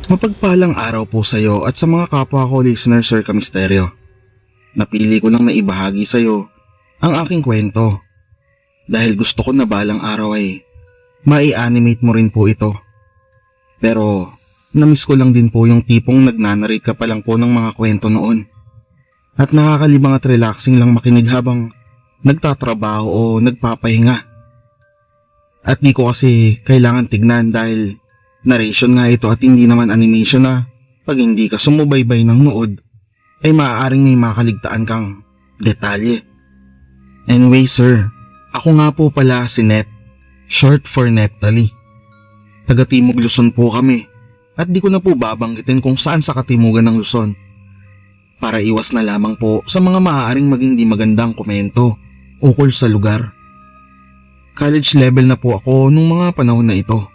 Mapagpalang araw po sa iyo at sa mga kapwa ko listener, Sir Kamisteryo. Napili ko lang na ibahagi sa iyo ang aking kwento dahil gusto ko na balang araw ay mai-animate mo rin po ito. Pero namiss ko lang din po yung tipong nagnanarrate ka pa lang po ng mga kwento noon. At nakakalibang at relaxing lang makinig habang nagtatrabaho o nagpapahinga. At di ko kasi kailangan tignan dahil narration nga ito at hindi naman animation na pag hindi ka sumubaybay ng nood ay maaaring may makaligtaan kang detalye. Anyway sir, ako nga po pala si Net, short for Neptali. Taga Timog Luzon po kami at di ko na po babanggitin kung saan sa katimugan ng Luzon para iwas na lamang po sa mga maaaring maging di magandang komento ukol sa lugar. College level na po ako nung mga panahon na ito.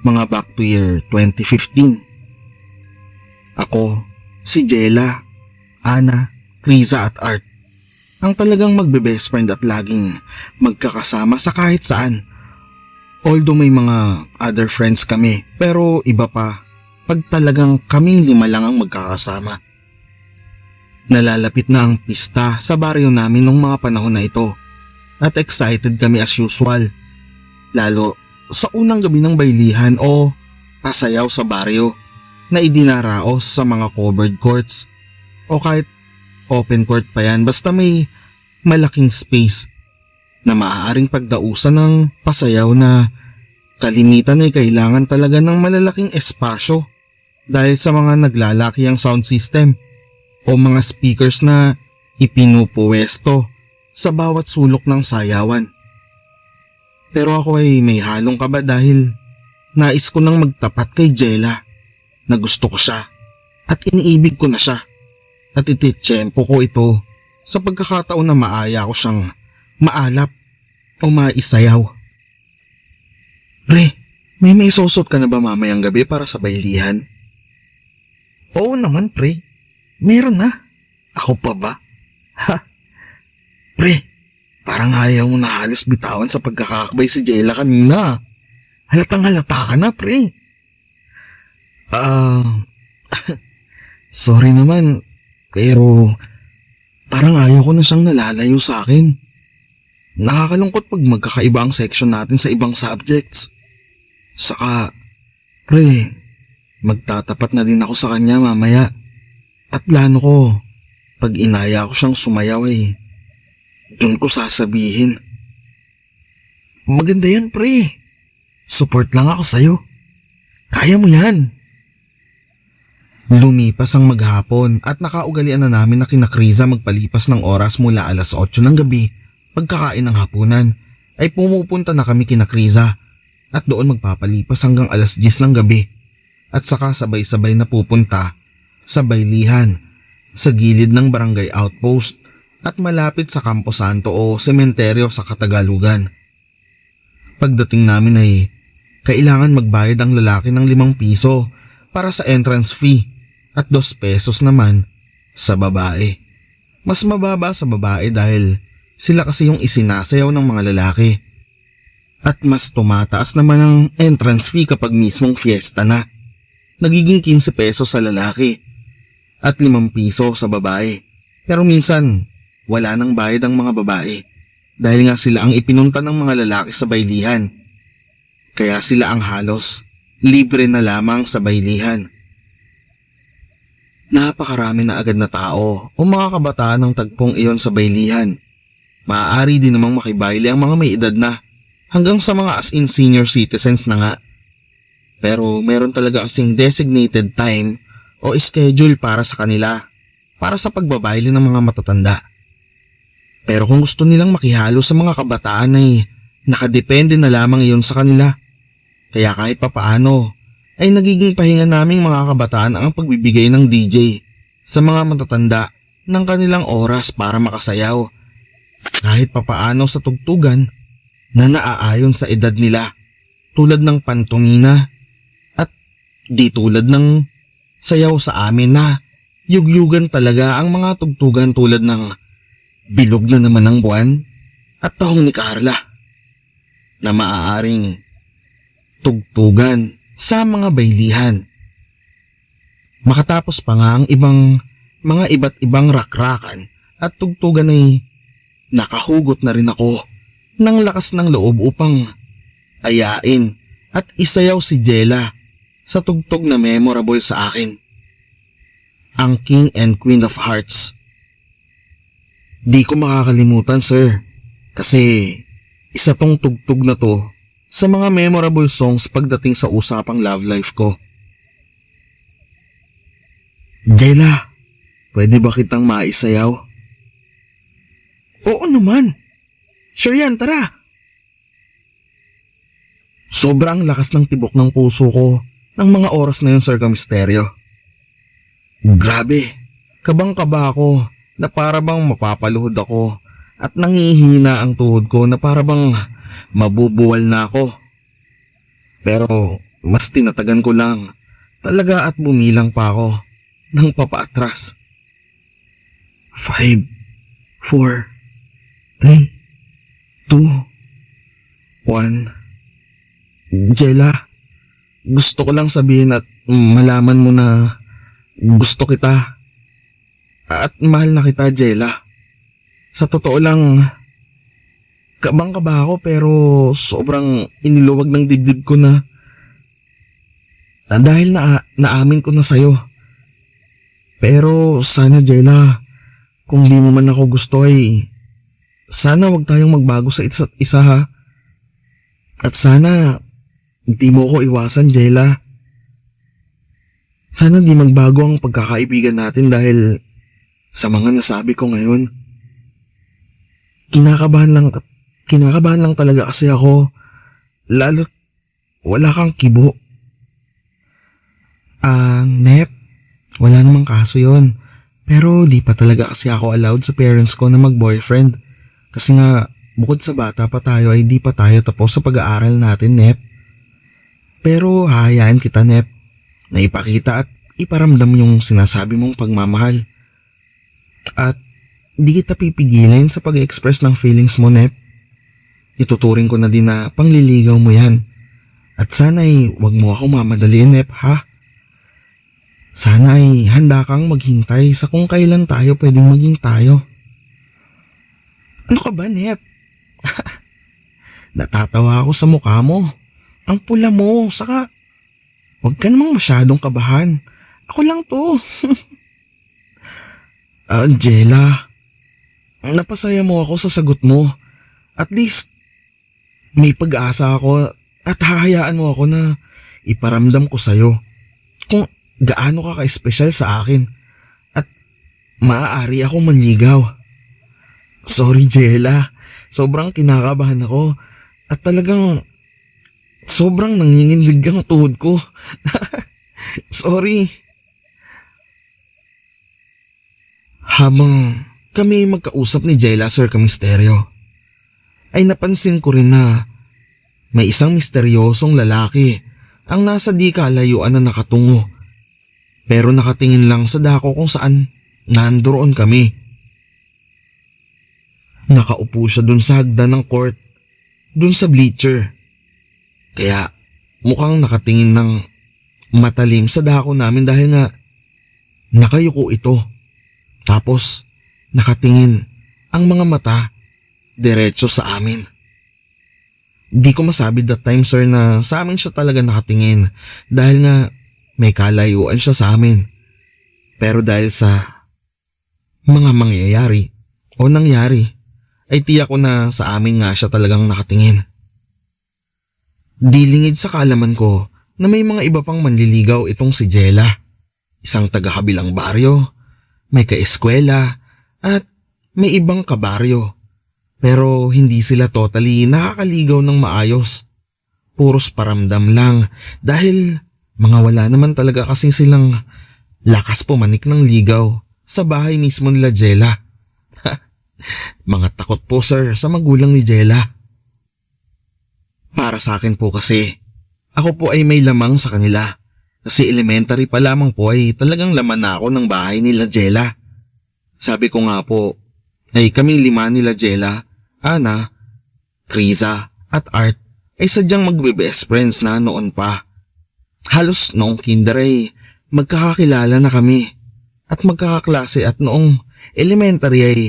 Mga back to year 2015. Ako, si Jella, Ana, Kriza at Art. Ang talagang magbe-best friend at laging magkakasama sa kahit saan. Although may mga other friends kami, pero iba pa pag talagang kaming 5 lang ang magkakasama. Nalalapit na ang pista sa baryo namin nung mga panahon na ito at excited kami as usual. Lalo sa unang gabi ng baylihan o pasayaw sa baryo na idinaraos sa mga covered courts o kahit open court pa yan basta may malaking space na maaaring pagdausan ng pasayaw na kalimitan ay kailangan talaga ng malalaking espasyo dahil sa mga naglalaki ang sound system o mga speakers na ipinupuwesto sa bawat sulok ng sayawan. Pero ako ay may halong kaba dahil nais ko nang magtapat kay Jella na gusto ko siya at iniibig ko na siya at ititsyempo ko ito sa pagkakataon na maaya ko siyang maalap o maisayaw. Pre, may susot ka na ba mamayang gabi para sa baylihan? Oo naman pre, meron na. Ako pa ba? Ha? Pre, parang ayaw mo na halos bitawan sa pagkakakabay si Jella kanina. Halatang halata ka na, pre. Sorry naman, pero parang ayaw ko na siyang nalalayo sa akin. Nakakalungkot pag magkakaiba ang section natin sa ibang subjects. Saka, pre, magtatapat na din ako sa kanya mamaya. At plano ko, pag inaya ko siyang sumayaw doon ko sasabihin. Maganda yan pre. Support lang ako sa'yo. Kaya mo yan. Lumipas ang maghapon at nakaugalian na namin na kina Kriza magpalipas ng oras mula alas 8 ng gabi. Pagkakain ng hapunan ay pumupunta na kami kina Kriza at doon magpapalipas hanggang alas 10 ng gabi. At saka sabay-sabay na pupunta sa baylihan sa gilid ng barangay outpost at malapit sa Campo Santo o sementeryo sa Katagalugan. Pagdating namin ay kailangan magbayad ang lalaki ng 5 piso para sa entrance fee at 2 pesos naman sa babae. Mas mababa sa babae dahil sila kasi yung isinasayaw ng mga lalaki. At mas tumataas naman ang entrance fee kapag mismong fiesta na. Nagiging 15 pesos sa lalaki at 5 piso sa babae. Pero minsan wala nang bayad ang mga babae dahil nga sila ang ipinunta ng mga lalaki sa baylihan. Kaya sila ang halos libre na lamang sa baylihan. Napakarami na agad na tao o mga kabataan ng tagpong iyon sa baylihan. Maaari din namang makibayle ang mga may edad na hanggang sa mga as in senior citizens na nga. Pero meron talaga kasing designated time o schedule para sa kanila para sa pagbabayle ng mga matatanda. Pero kung gusto nilang makihalo sa mga kabataan ay nakadepende na lamang iyon sa kanila. Kaya kahit papaano ay nagiging pahinga naming mga kabataan ang pagbibigay ng DJ sa mga matatanda ng kanilang oras para makasayaw. Kahit papaano sa tugtugan na naaayon sa edad nila tulad ng pantungina at di tulad ng sayaw sa amin na yugyugan talaga ang mga tugtugan tulad ng Bilog na naman ang buwan at Tahong ni Carla na maaaring tugtugan sa mga baylihan. Makatapos pa nga ang mga iba't ibang rakrakan at tugtugan ay nakahugot na rin ako ng lakas ng loob upang ayain at isayaw si Jella sa tugtog na memorable sa akin. Ang King and Queen of Hearts. Di ko makakalimutan, sir, kasi isa tong tugtog na to sa mga memorable songs pagdating sa usapang love life ko. Jella, pwede ba kitang maisayaw? Oo naman. Sure yan, tara. Sobrang lakas ng tibok ng puso ko ng mga oras na yun, Sir Kamisteryo. Grabe, kabang-kaba ako na para bang mapapaluhod ako at nangihina ang tuhod ko na para bang mabubuwal na ako. Pero mas tinatagan ko lang talaga at bumilang pa ako ng papaatras. 5, 4, 3, 2, 1. Jella, gusto ko lang sabihin at malaman mo na gusto kita. At mahal na kita, Jella. Sa totoo lang, kabang-kaba ako pero sobrang iniluwag ng dibdib ko na dahil naamin ko na sa'yo. Pero sana, Jella, kung di mo man ako gusto ay sana wag tayong magbago sa isa't isa, ha? At sana hindi mo ko iwasan, Jella. Sana di magbago ang pagkakaibigan natin dahil sa mga nasabi ko ngayon. Kinakabahan lang talaga kasi ako, lalo't wala kang kibo. Nep, wala namang kaso yon. Pero di pa talaga kasi ako allowed sa parents ko na mag-boyfriend. Kasi nga, bukod sa bata pa tayo ay di pa tayo tapos sa pag-aaral natin, Nep. Pero hahayaan kita, Nep, na ipakita at iparamdam yung sinasabi mong pagmamahal. At di kita pipigilan sa pag-express ng feelings mo, Nep. Ituturing ko na din na pangliligaw mo yan. At sana ay wag mo ako mamadaliin, Nep, ha? Sana ay handa kang maghintay sa kung kailan tayo pwedeng maging tayo. Ano ka ba, Nep? Natatawa ako sa mukha mo. Ang pula mo, saka wag ka namang masyadong kabahan. Ako lang to. Angela, napasaya mo ako sa sagot mo. At least, may pag-asa ako at hahayaan mo ako na iparamdam ko sa'yo kung gaano ka ka-espesyal sa akin at maaari akong manligaw. Sorry, Jella. Sobrang kinakabahan ako at talagang sobrang nanginginig ang tuhod ko. Sorry. Habang kami magkausap ni Jella, Sir Kamisteryo, ay napansin ko rin na may isang misteryosong lalaki ang nasa di kalayuan na nakatungo. Pero nakatingin lang sa dako kung saan nandoon kami. Nakaupo siya dun sa hagdan ng court, dun sa bleacher. Kaya mukhang nakatingin ng matalim sa dako namin dahil nga nakayuko ito. Tapos nakatingin ang mga mata diretso sa amin. Di ko masabi that time, sir, na sa amin siya talaga nakatingin dahil nga may kalayuan siya sa amin. Pero dahil sa mga mangyayari o nangyari, ay tiyak ko na sa amin nga siya talagang nakatingin. Dilingid sa kaalaman ko na may mga iba pang manliligaw itong si Jella. Isang taga-kabilang baryo, may kaeskwela, at may ibang kabaryo. Pero hindi sila totally nakakaligaw ng maayos. Puros paramdam lang dahil mga wala naman talaga kasing silang lakas pumanik ng ligaw sa bahay mismo nila Jella. Mga takot po, sir, sa magulang ni Jella. Para sa akin po kasi, ako po ay may lamang sa kanila. Kasi elementary pa lamang po ay talagang laman na ako ng bahay nila Jella. Sabi ko nga po, ay kaming 5 nila Jella, Ana, Kriza at Art ay sadyang magbe-best friends na noon pa. Halos noong kinder ay magkakakilala na kami at magkakaklase at noong elementary ay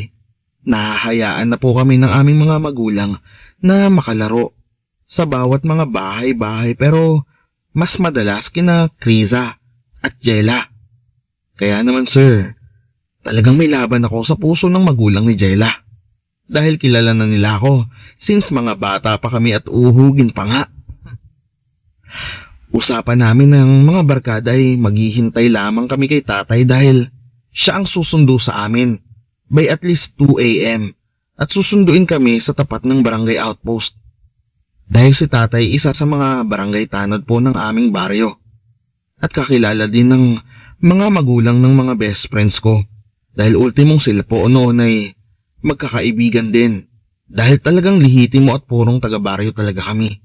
nahahayaan na po kami ng aming mga magulang na makalaro sa bawat mga bahay-bahay pero mas madalas kina Kriza at Jella. Kaya naman sir, talagang may laban ako sa puso ng magulang ni Jella. Dahil kilala na nila ako since mga bata pa kami at uhugin pa nga. Usapan namin ng mga barkada ay maghihintay lamang kami kay tatay dahil siya ang susundo sa amin by at least 2 a.m. at susunduin kami sa tapat ng barangay outpost. Dahil si tatay isa sa mga barangay tanod po ng aming baryo at kakilala din ng mga magulang ng mga best friends ko dahil ultimong sila po noon ay magkakaibigan din dahil talagang lihitimo at purong taga-baryo talaga kami.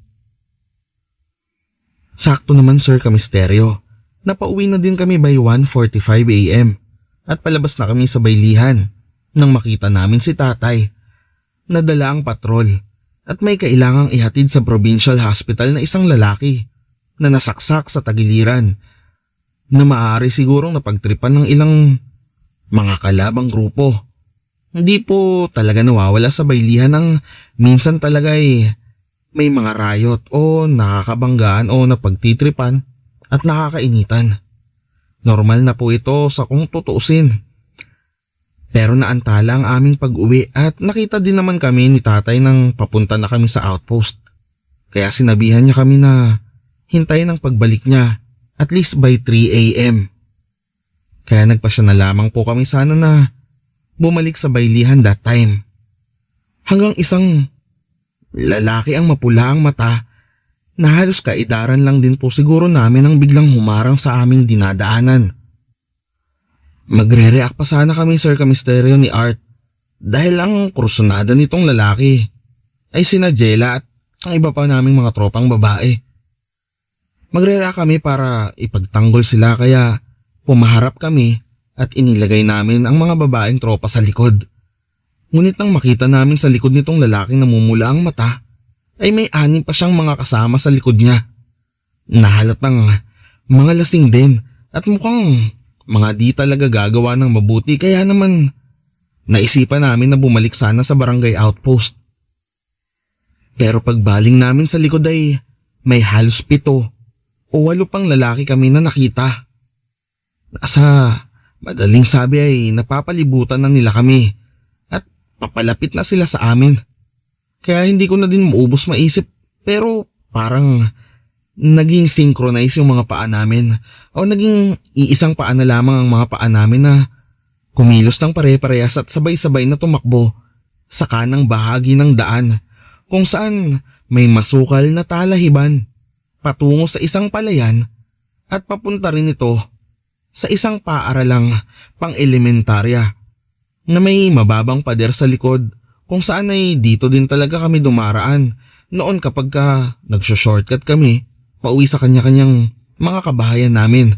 Sakto naman sir kamisteryo, napauwi na din kami by 1:45 a.m. at palabas na kami sa baylihan nang makita namin si tatay. Nadala ang patrol at may kailangang ihatid sa provincial hospital na isang lalaki na nasaksak sa tagiliran na maaari sigurong napagtripan ng ilang mga kalabang grupo. Hindi po talaga nawawala sa baylihan ang minsan talaga ay may mga riot o nakakabanggaan o napagtitripan at nakakainitan. Normal na po ito sa kung tutuusin. Pero naantala ang aming pag-uwi at nakita din naman kami ni tatay nang papunta na kami sa outpost. Kaya sinabihan niya kami na hintayin ang pagbalik niya at least by 3 a.m. Kaya nagpasya na lamang po kami sana na bumalik sa baylihan that time. Hanggang isang lalaki ang mapula ang mata na halos kaidaran lang din po siguro namin ang biglang humarang sa aming dinadaanan. Magre-react pa sana kami sir kamisteryo ni Art dahil ang kursunada nitong lalaki ay sina Jella at ang iba pa naming mga tropang babae. Magre-react kami para ipagtanggol sila kaya pumaharap kami at inilagay namin ang mga babaeng tropa sa likod. Ngunit nang makita namin sa likod nitong lalaking namumula ang mata, ay may 6 pa siyang mga kasama sa likod niya. Nahalatang mga lasing din at mukhang mga di talaga gagawa ng mabuti kaya naman naisipan namin na bumalik sana sa barangay outpost. Pero pagbaling namin sa likod ay may halos 7 o 8 pang lalaki kami na nakita. Sa madaling sabi ay napapalibutan na nila kami at papalapit na sila sa amin. Kaya hindi ko na din maubos maisip pero parang naging synchronize yung mga paa namin o naging iisang paa na lamang ang mga paa namin na kumilos ng pare-parehas at sabay-sabay na tumakbo sa kanang bahagi ng daan kung saan may masukal na talahiban patungo sa isang palayan at papunta rin ito sa isang paaralang pang-elementarya na may mababang pader sa likod kung saan ay dito din talaga kami dumaraan noon kapag nagsho-shortcut kami pauwi sa kanya-kanyang mga kabahayan namin.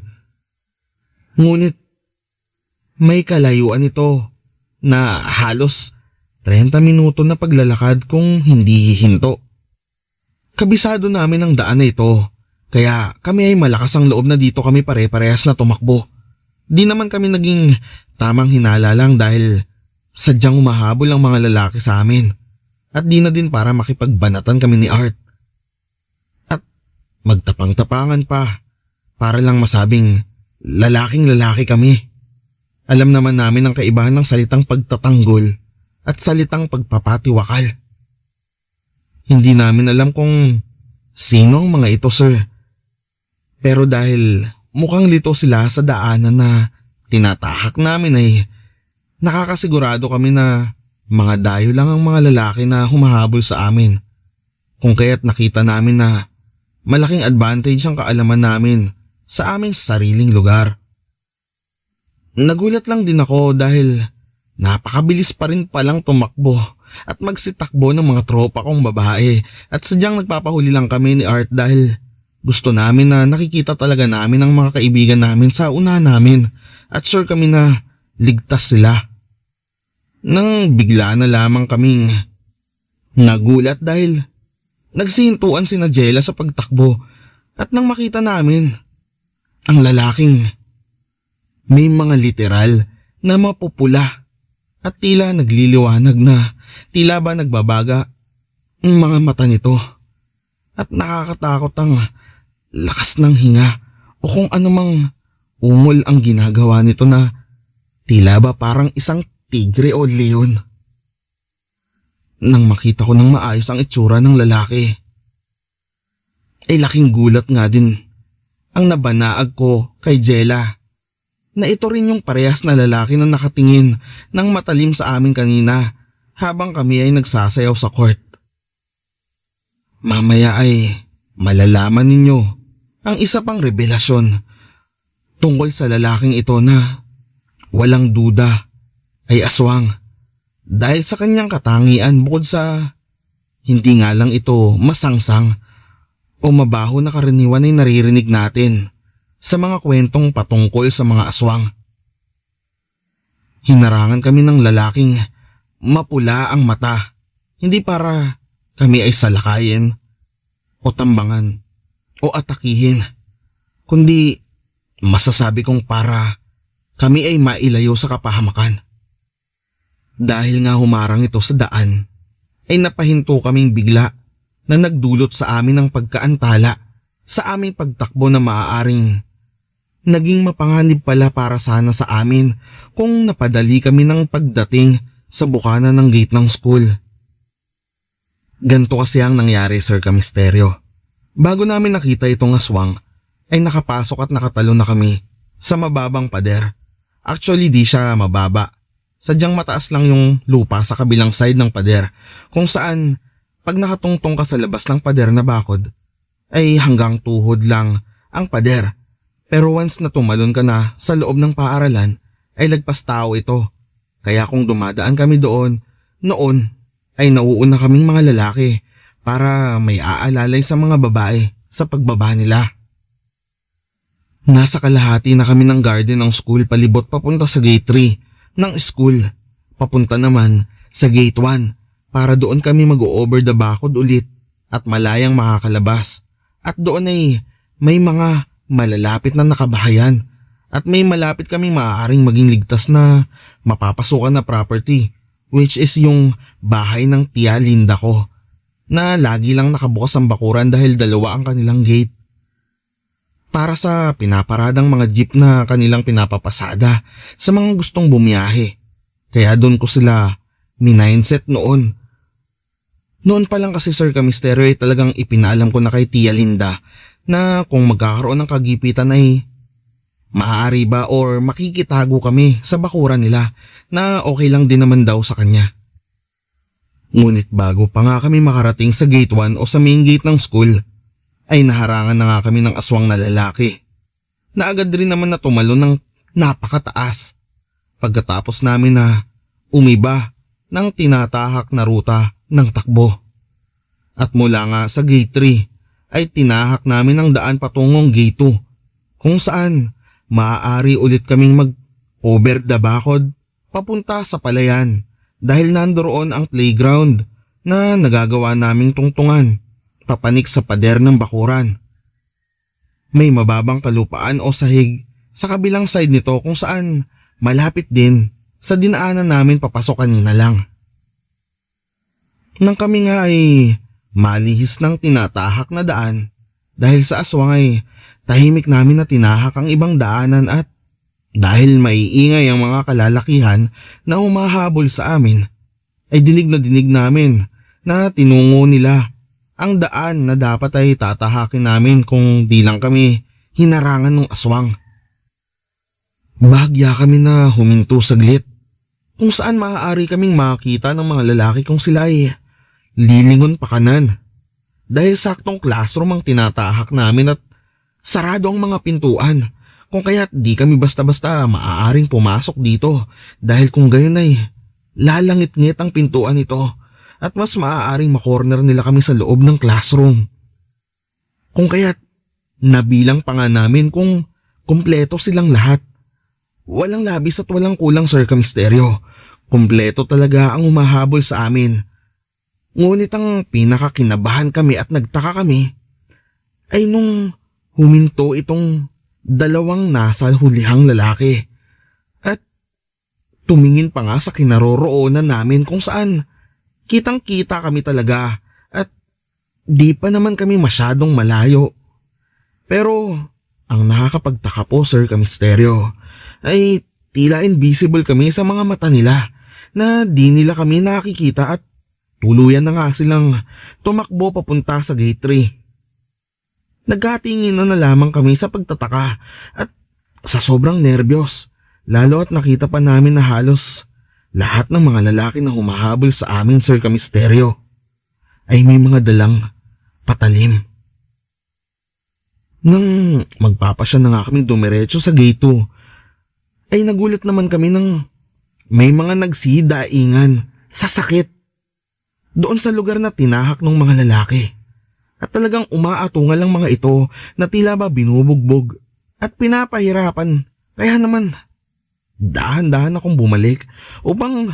Ngunit may kalayuan ito na halos 30 minuto na paglalakad kung hindi hihinto. Kabisado namin ang daan na ito kaya kami ay malakas ang loob na dito kami pare-parehas na tumakbo. Di naman kami naging tamang hinala lang dahil sadyang umahabol ang mga lalaki sa amin at di na din para makipagbanatan kami ni Art. At magtapang-tapangan pa para lang masabing lalaking lalaki kami. Alam naman namin ang kaibahan ng salitang pagtatanggol at salitang pagpapatiwakal. Hindi namin alam kung sino ang mga ito sir. Pero dahil mukhang lito sila sa daanan na tinatahak namin ay nakakasigurado kami na mga dayo lang ang mga lalaki na humahabol sa amin. Kung kaya't nakita namin na malaking advantage ang kaalaman namin sa aming sariling lugar. Nagulat lang din ako dahil napakabilis pa rin palang tumakbo at magsitakbo ng mga tropa kong babae at sadyang nagpapahuli lang kami ni Art dahil gusto namin na nakikita talaga namin ang mga kaibigan namin sa una namin at sure kami na ligtas sila. Nang bigla na lamang kaming nagulat dahil nagsihintuan sina Jella sa pagtakbo at nang makita namin ang lalaking May mga literal na mapupula at tila nagliliwanag na tila ba nagbabaga ang mga mata nito. At nakakatakot ang lakas ng hinga o kung anumang ungol ang ginagawa nito na tila ba parang isang tigre o leon. Nang makita ko ng maayos ang itsura ng lalaki, ay laking gulat nga din ang nabanaag ko kay Jella na ito rin yung parehas na lalaki na nakatingin ng matalim sa amin kanina habang kami ay nagsasayaw sa court. Mamaya ay malalaman ninyo ang isa pang revelasyon tungkol sa lalaking ito na walang duda ay aswang dahil sa kanyang katangian bukod sa hindi nga lang ito masangsang o mabaho na karaniwan ay naririnig natin sa mga kwentong patungkol sa mga aswang. Hinarangan kami ng lalaking mapula ang mata, hindi para kami ay salakayin o tambangan o atakihin, kundi masasabi kong para kami ay mailayo sa kapahamakan. Dahil nga humarang ito sa daan, ay napahinto kaming bigla na nagdulot sa amin ng pagkaantala sa aming pagtakbo na maaaring naging mapanganib pala para sana sa amin kung napadali kami ng pagdating sa bukana ng gate ng school. Ganto kasi ang nangyari, Sir Kamisteryo. Bago namin nakita itong aswang, ay nakapasok at nakatalon na kami sa mababang pader. Actually di siya mababa. Sadyang mataas lang yung lupa sa kabilang side ng pader kung saan pag nakatungtong ka sa labas ng pader na bakod ay hanggang tuhod lang ang pader. Pero once na tumalon ka na sa loob ng paaralan ay lagpas tao ito. Kaya kung dumadaan kami doon, noon ay nauuna kaming mga lalaki para may aalalay sa mga babae sa pagbaba nila. Nasa kalahati na kami ng garden ng school palibot papunta sa gate 3 ng school. Papunta naman sa gate 1 para doon kami mag-over the bakod ulit at malayang makakalabas. At doon ay may mga malalapit na nakabahayan at may malapit kaming maaaring maging ligtas na mapapasukan na property, which is yung bahay ng Tia Linda ko na lagi lang nakabukas ang bakuran dahil dalawa ang kanilang gate. Para sa pinaparadang mga jeep na kanilang pinapapasada sa mga gustong bumiyahe. Kaya doon ko sila minindset noon. Noon pa lang kasi, Sir Kamisteryo, ay talagang ipinaalam ko na kay Tia Linda na kung magkakaroon ng kagipitan ay maaari ba or makikitago kami sa bakuran nila na okay lang din naman daw sa kanya. Ngunit bago pa nga kami makarating sa gate 1 o sa main gate ng school, ay naharangan na nga kami ng aswang na lalaki na agad rin naman na tumalon ng napakataas pagkatapos namin na umiba ng tinatahak na ruta ng takbo. At mula nga sa gate 3 ay tinahak namin ang daan patungong gate 2 kung saan maaari ulit kaming mag-over the bakod papunta sa palayan dahil nandoon ang playground na nagagawa naming tungtungan papanik sa pader ng bakuran. May mababang kalupaan o sahig sa kabilang side nito kung saan malapit din sa dinaanan namin papasok kanina lang. Nang kami nga ay malihis ng tinatahak na daan dahil sa aswang ay tahimik namin na tinahak ang ibang daanan at dahil maiingay ang mga kalalakihan na humahabol sa amin ay dinig na dinig namin na tinungo nila ang daan na dapat ay tatahakin namin kung di lang kami hinarangan ng aswang. Bahagya kami na huminto saglit kung saan maaari kaming makita ng mga lalaki kung sila ay lilingon pa kanan dahil saktong classroom ang tinatahak namin at sarado ang mga pintuan kung kaya't di kami basta-basta maaaring pumasok dito dahil kung gayon ay lalangit-ngit ang pintuan ito at mas maaaring makorner nila kami sa loob ng classroom. Kung kaya't nabilang pa nga namin kung kumpleto silang lahat. Walang labis at walang kulang, Sir Kamisteryo. Kumpleto talaga ang humahabol sa amin. Ngunit ang pinakakinabahan kami at nagtaka kami ay nung huminto itong dalawang nasa hulihang lalaki Tumingin pa nga sa kinaroroonan namin kung saan kitang-kita kami talaga at di pa naman kami masyadong malayo. Pero ang nakakapagtaka po, Sir Kamisteryo, ay tila invisible kami sa mga mata nila na di nila kami nakikita at tuluyan na nga silang tumakbo papunta sa gate 3. Nagkatingin na lamang kami sa pagtataka at sa sobrang nerbiyos, lalo at nakita pa namin na halos lahat ng mga lalaki na humahabol sa amin, Sir Kamisteryo, ay may mga dalang patalim. Nang magpapasya na nga kami dumiretso sa gate 2, ay nagulat naman kami nang may mga nagsidaingan sa sakit doon sa lugar na tinahak ng mga lalaki. At talagang umaatungal ang mga ito na tila ba binubugbog at pinapahirapan. Kaya naman, dahan-dahan akong bumalik upang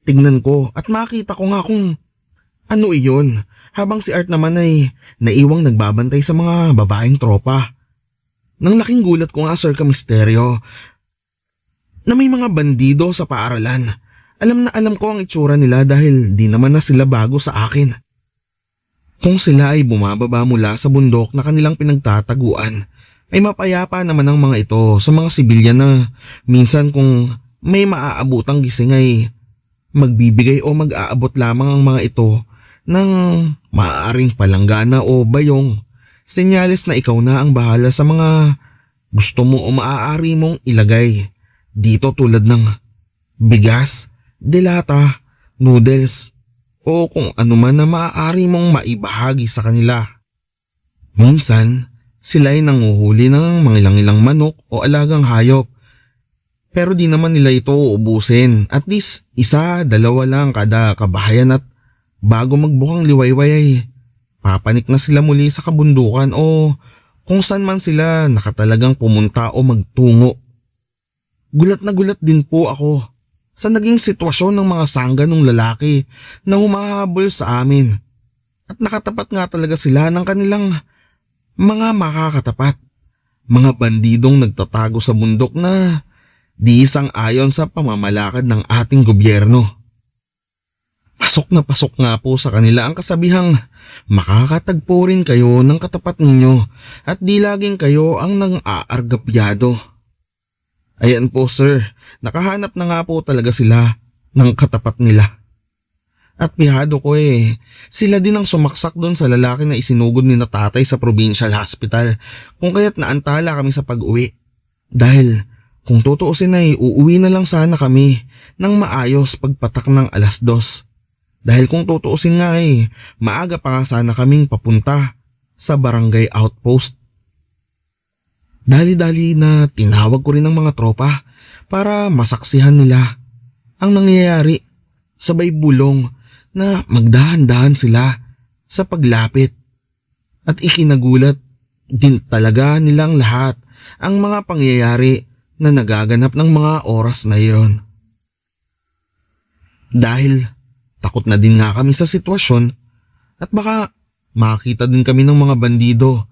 tingnan ko at makita ko nga kung ano iyon, habang si Art naman ay naiwang nagbabantay sa mga babaeng tropa. Nang laking gulat ko nga, Sir Kamisteryo, na may mga bandido sa paaralan. Alam na alam ko ang itsura nila dahil di naman na sila bago sa akin. Kung sila ay bumababa mula sa bundok na kanilang pinagtataguan, ay mapayapa naman ang mga ito sa mga sibilyan na minsan kung may maaabutang gising ay magbibigay o mag-aabot lamang ang mga ito ng maaaring palanggana o bayong, senyales na ikaw na ang bahala sa mga gusto mo o maaari mong ilagay dito tulad ng bigas, delata, noodles o kung ano man na maaari mong maibahagi sa kanila. Minsan, sila ay nanguhuli ng mga ilang-ilang manok o alagang hayop. Pero di naman nila ito uubusin. At least isa, dalawa lang kada kabahayan at bago magbukang liwayway ay papanik na sila muli sa kabundukan o kung saan man sila nakatalagang pumunta o magtungo. Gulat na gulat din po ako sa naging sitwasyon ng mga sangganong lalaki na humahabol sa amin. At nakatapat nga talaga sila ng kanilang mga makakatapat. Mga bandidong nagtatago sa bundok na di isang-ayon sa pamamalakad ng ating gobyerno. Pasok na pasok nga po sa kanila ang kasabihang makakatagpo rin kayo ng katapat ninyo at di laging kayo ang nang-aargapyado. Ayan po, sir, nakahanap na nga po talaga sila ng katapat nila. At pihado ko sila din ang sumaksak doon sa lalaki na isinugod ni na tatay sa provincial hospital kung kaya't naantala kami sa pag-uwi. Dahil kung tutuusin ay uuwi na lang sana kami ng maayos pagpatak ng 2:00. Dahil kung tutuusin nga maaga pa nga sana kaming papunta sa barangay outpost. Dali-dali na tinawag ko rin ng mga tropa para masaksihan nila ang nangyayari. Sabay bulong na magdahan-dahan sila sa paglapit. At ikinagulat din talaga nilang lahat ang mga pangyayari na nagaganap ng mga oras na iyon. Dahil takot na din nga kami sa sitwasyon at baka makita din kami ng mga bandido,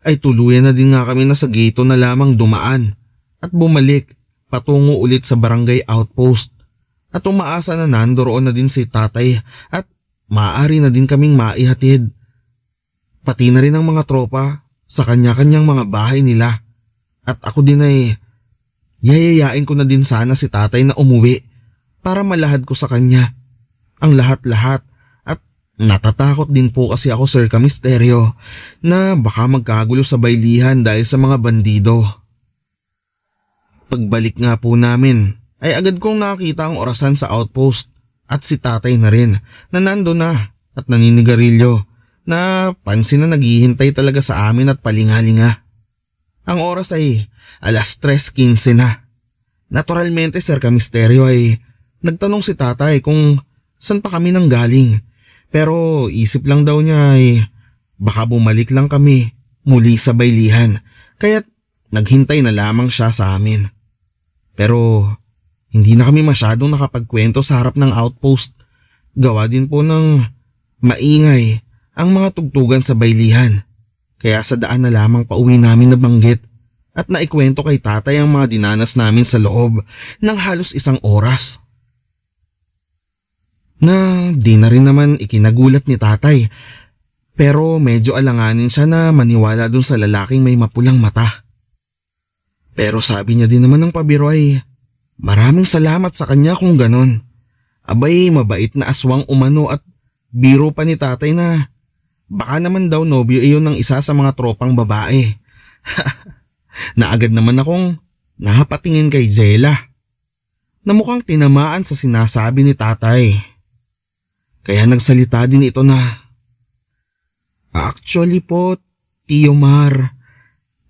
ay tuluyan na din nga kami na sa gate na lamang dumaan at bumalik patungo ulit sa barangay outpost at umaasa na nandoon na din si tatay at maaari na din kaming maihatid. Pati na rin ang mga tropa sa kanya-kanyang mga bahay nila at ako din yayayain ko na din sana si tatay na umuwi para malahad ko sa kanya ang lahat-lahat. Natatakot din po kasi ako, Sir Kamisteryo, na baka magkagulo sa baylihan dahil sa mga bandido. Pagbalik nga po namin ay agad kong nakita ang orasan sa outpost at si tatay na rin na nando na at naninigarilyo na pansin na naghihintay talaga sa amin at palingalinga. Ang oras ay 3:15 na. Naturalmente, Sir Kamisteryo, ay nagtanong si tatay kung saan pa kami nang galing. Pero isip lang daw niya baka bumalik lang kami muli sa baylihan kaya't naghintay na lamang siya sa amin. Pero hindi na kami masyadong nakapagkwento sa harap ng outpost. Gawa din po ng maingay ang mga tugtugan sa baylihan. Kaya sa daan na lamang pauwi namin nabanggit at naikwento kay tatay ang mga dinanas namin sa loob ng halos 1 oras. Na di na rin naman ikinagulat ni tatay, pero medyo alanganin siya na maniwala dun sa lalaking may mapulang mata. Pero sabi niya din naman ng pabiro ay maraming salamat sa kanya kung ganon. Abay, mabait na aswang umano at biro pa ni tatay na baka naman daw nobyo iyon ng isa sa mga tropang babae. Naagad naman akong napatingin kay Jella na mukhang tinamaan sa sinasabi ni tatay. Kaya nagsalita din ito na, "Actually po, Tio Mar,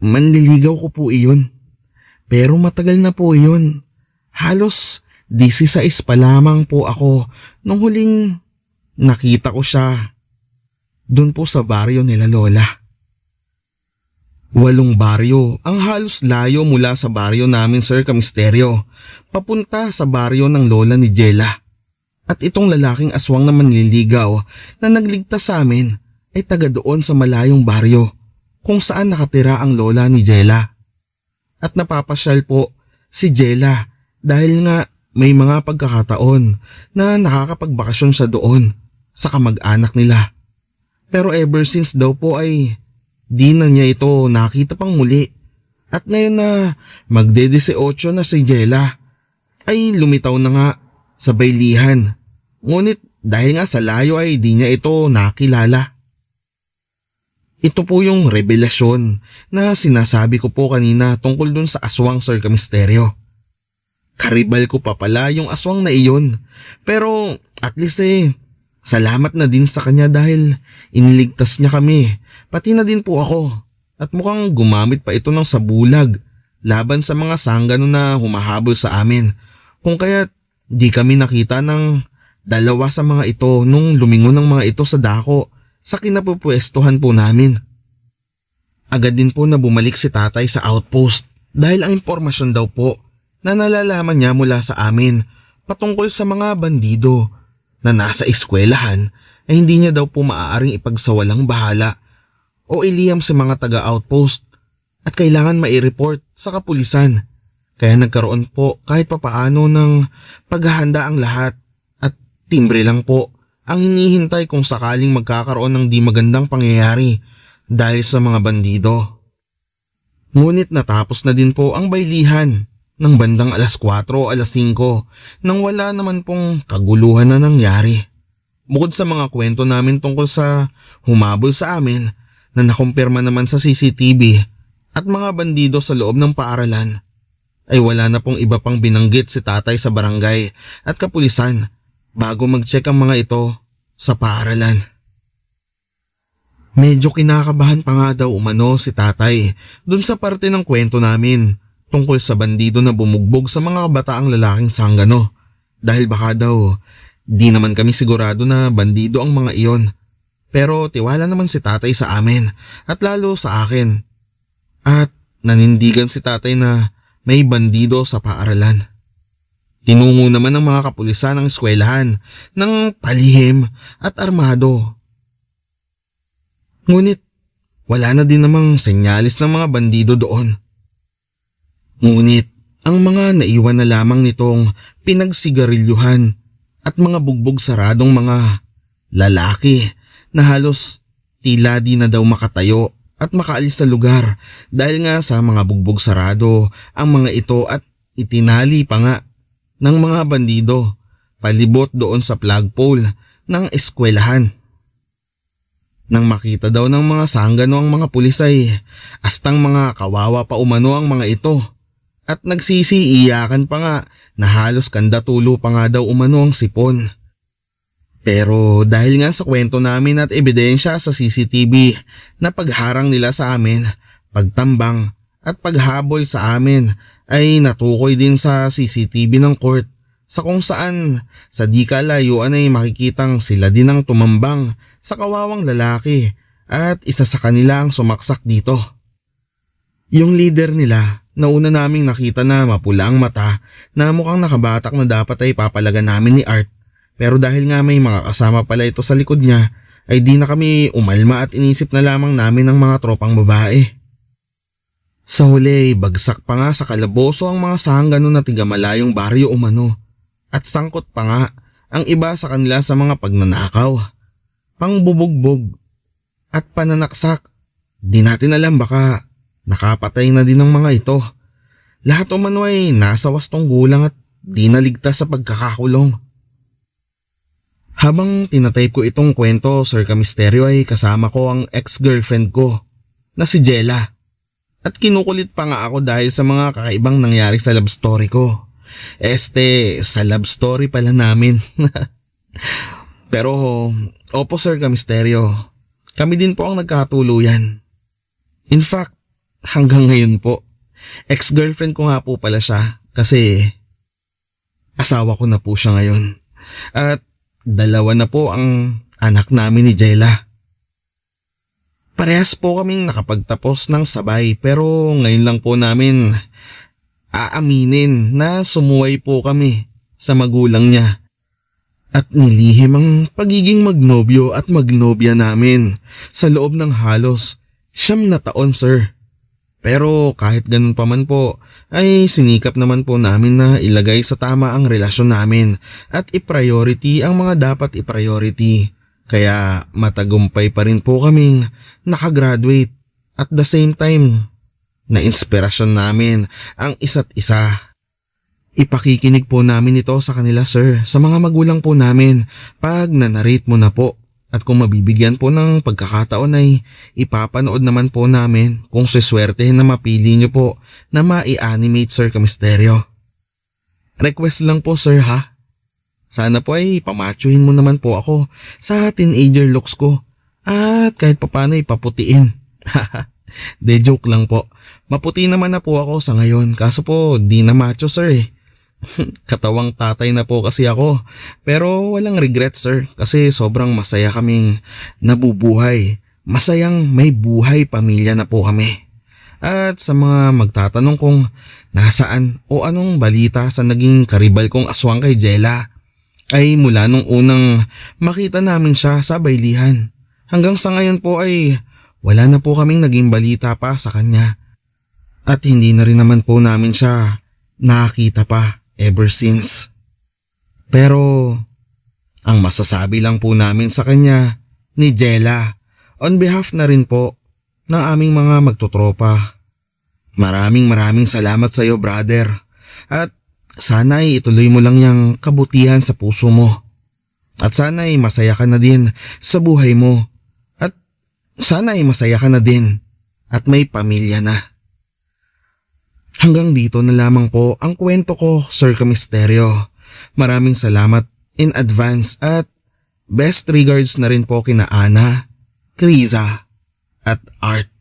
manliligaw ko po iyon. Pero matagal na po iyon. Halos 16 pa lamang po ako nung huling nakita ko siya. Doon po sa baryo nila Lola." 8 baryo ang halos layo mula sa baryo namin, Sir Kamisteryo, papunta sa baryo ng lola ni Jella. At itong lalaking aswang na manliligaw na nagligtas sa amin ay taga doon sa malayong baryo kung saan nakatira ang lola ni Jella. At napapasyal po si Jella dahil nga may mga pagkakataon na nakakapagbakasyon siya doon sa kamag-anak nila. Pero ever since daw po ay di na niya ito nakita pang muli. At ngayon na magde-18 na si Jella ay lumitaw na nga sa baylihan. Ngunit dahil nga sa layo ay di niya ito nakilala. Ito po yung revelasyon na sinasabi ko po kanina tungkol dun sa aswang, Sir Kamisteryo. Karibal ko pa pala yung aswang na iyon. Pero at least salamat na din sa kanya dahil iniligtas niya kami. Pati na din po ako. At mukhang gumamit pa ito ng sabulag laban sa mga sanggano na humahabol sa amin. Kung kaya't di kami nakita ng 2 sa mga ito nung lumingon ng mga ito sa dako sa kinapupwestuhan po namin. Agad din po na bumalik si tatay sa outpost dahil ang impormasyon daw po na nalalaman niya mula sa amin patungkol sa mga bandido na nasa eskwelahan ay hindi niya daw po maaaring ipagsawalang bahala o iliham sa mga taga-outpost at kailangan mai-report sa kapulisan. Kaya nagkaroon po kahit papaano ng paghahanda ang lahat at timbre lang po ang hinihintay kung sakaling magkakaroon ng di magandang pangyayari dahil sa mga bandido. Ngunit natapos na din po ang baylihan ng bandang 4 o 5 nang wala naman pong kaguluhan na nangyari. Bukod sa mga kwento namin tungkol sa humabol sa amin na nakumpirma naman sa CCTV at mga bandido sa loob ng paaralan, ay wala na pong iba pang binanggit si tatay sa barangay at kapulisan bago mag-check ang mga ito sa paaralan. Medyo kinakabahan pa nga daw umano si tatay dun sa parte ng kwento namin tungkol sa bandido na bumugbog sa mga kabataang lalaking sanggano dahil baka daw di naman kami sigurado na bandido ang mga iyon. Pero tiwala naman si tatay sa amin at lalo sa akin. At nanindigan si tatay na may bandido sa paaralan. Tinungo naman ng mga kapulisan ng eskwelahan ng palihim at armado. Ngunit wala na din namang senyalis ng mga bandido doon. Ngunit ang mga naiwan na lamang nitong pinagsigarilyuhan at mga bugbog saradong mga lalaki na halos tila di na daw makatayo at makaalis sa lugar dahil nga sa mga bugbog sarado ang mga ito at itinali pa nga ng mga bandido palibot doon sa flagpole ng eskwelahan. Nang makita daw ng mga sanggano ang mga pulis ay astang mga kawawa pa umano ang mga ito at nagsisiiyakan pa nga na halos kandatulo pa nga daw umano ang sipon. Pero dahil nga sa kwento namin at ebidensya sa CCTV na pagharang nila sa amin, pagtambang at paghabol sa amin ay natukoy din sa CCTV ng court sa kung saan sa di kalayuan ay makikitang sila din ang tumambang sa kawawang lalaki at isa sa kanila ang sumaksak dito. Yung leader nila na una naming nakita na mapula ang mata na mukhang nakabatak na dapat ay papalagan namin ni Art. Pero dahil nga may mga kasama pala ito sa likod niya, ay di na kami umalma at inisip na lamang namin ang mga tropang babae. Sa huli, bagsak pa nga sa kalaboso ang mga sanggano na tigamalayong baryo umano at sangkot pa nga ang iba sa kanila sa mga pagnanakaw, pangbubugbog at pananaksak. Di natin alam, baka nakapatay na din ang mga ito. Lahat umano ay nasa wastong gulang at di naligtas sa pagkakakulong. Habang tinatype ko itong kwento, Sir Kamisteryo, ay kasama ko ang ex-girlfriend ko na si Jella. At kinukulit pa nga ako dahil sa mga kakaibang nangyari sa love story ko. Sa love story pala namin. Pero, opo Sir Kamisteryo, kami din po ang nagkatuluyan. In fact, hanggang ngayon po, ex-girlfriend ko nga po pala siya kasi asawa ko na po siya ngayon. At 2 na po ang anak namin ni Jella. Parehas po kaming nakapagtapos ng sabay pero ngayon lang po namin aaminin na sumuway po kami sa magulang niya at nilihim ang pagiging magnobyo at magnobya namin sa loob ng halos 9 na taon, sir. Pero kahit ganun pa man po ay sinikap naman po namin na ilagay sa tama ang relasyon namin at i-priority ang mga dapat i-priority. Kaya matagumpay pa rin po kaming nakagraduate at the same time na inspirasyon namin ang isa't isa. Ipakikinig po namin ito sa kanila, sir, sa mga magulang po namin pag nanarrate mo na po. At kung mabibigyan po ng pagkakataon ay ipapanood naman po namin kung siswertehin na mapili nyo po na mai-animate, Sir Kamisteryo. Request lang po, sir, ha? Sana po ay pamachuhin mo naman po ako sa teenager looks ko at kahit papano ipaputiin. De joke lang po. Maputi naman na po ako sa ngayon kaso po di na macho, sir eh. Katawang tatay na po kasi ako pero walang regret, sir, kasi sobrang masaya kaming nabubuhay. Masayang may buhay pamilya na po kami. At sa mga magtatanong kung nasaan o anong balita sa naging karibal kong aswang kay Jella, ay mula nung unang makita namin siya sa baylihan hanggang sa ngayon po ay wala na po kaming naging balita pa sa kanya at hindi na rin naman po namin siya nakakita pa ever since. Pero ang masasabi lang po namin sa kanya ni Jella on behalf na rin po ng aming mga magtutropa, maraming salamat sa iyo, brother, at sana ay ituloy mo lang yung kabutihan sa puso mo. At sana ay masaya ka na din sa buhay mo. At sana ay masaya ka na din at may pamilya na. Hanggang dito na lamang po ang kwento ko, Sir Kamisteryo. Maraming salamat in advance at best regards na rin po kina Ana, Kriza at Art.